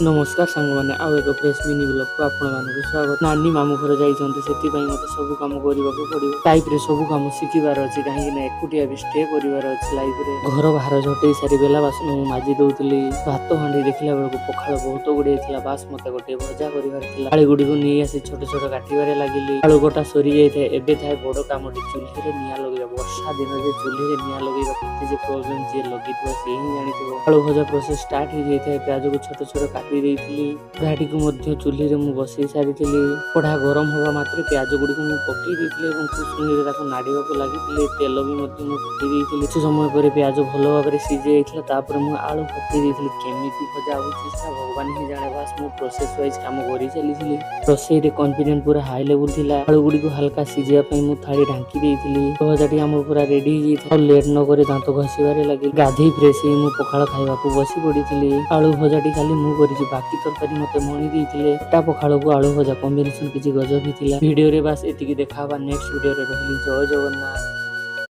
नमस्कार सांग मैंने आउ एक फ्रेश मिनी ब्लॉग को आपको स्वागत। नानी मामू घर जाइछन्ति सेतिपई मते सब काम करबाको पड़िबो। लाइफ रे सब काम शिखिबार अछि काहे कि एकुटिया भी स्टे करिवार अछि। लाइफ रे घर बाहर झटई सारी बेला बासन मु माजी दउतली। भात हांडी देखिला बेलको पखाळ बहुत गुडे थिला। बास मते गोटे भजा करिवार थिला। आळी गुडी को नि आसी छोट छोट काटिबारे लागिली। आळू गोटा सरी जाय थे एबे थाय बडो कामटी चुल्ही रे निया लगेबा। वर्षा दिन जे चुल्ही रे निया लगेबा केते जे प्रॉब्लम जे लगितबो से ही जानिथिबो। आळू भजा प्रोसेस स्टार्ट हो जाय थे। प्याज को छोट छोट काटी देइथिली। पढ़ाटी को मध्य चुल्ही रे मु बसई सारिथिली। पढ़ा गरम होबा मात्रे प्याज गुडी को मु पकई देइथिली एवं कुसुनी रे ताको नाडीबा को लागिथिले। तेल भी मध्य मु पकई देइथिली। कुछ समय परे प्याज भलो भाबरे सिझे जाइथिला। तापर मु आळू पकई देइथिली। केमिति भजा होछि सा भगवान ही जाने। बास मु प्रोसेस वाइज काम करि चलीथिली। प्रोसेस रे कॉन्फिडेंट पूरा हाई लेवल थिला। आळू गुडी को हल्का सिझिया पई मु थाली ढांकी देइथिली। भजाटी हमर पूरा रेडी हो जाइथा। लेट न करे दांत घसीबारे लागि गाधी फ्रेश ही मु पखाळ खाइबा को बसी पडिथिली। आळू भजाटी खाली मु करिछि बाकी तरकारी मते मणी देइथिले। टा पखाळ को आळू भजा कॉम्बिनेशन किछि गजब ही थिला। वीडियो रे बास एतिकी देखाबा। नेक्स्ट वीडियो रे रहली। जय जगन्नाथ।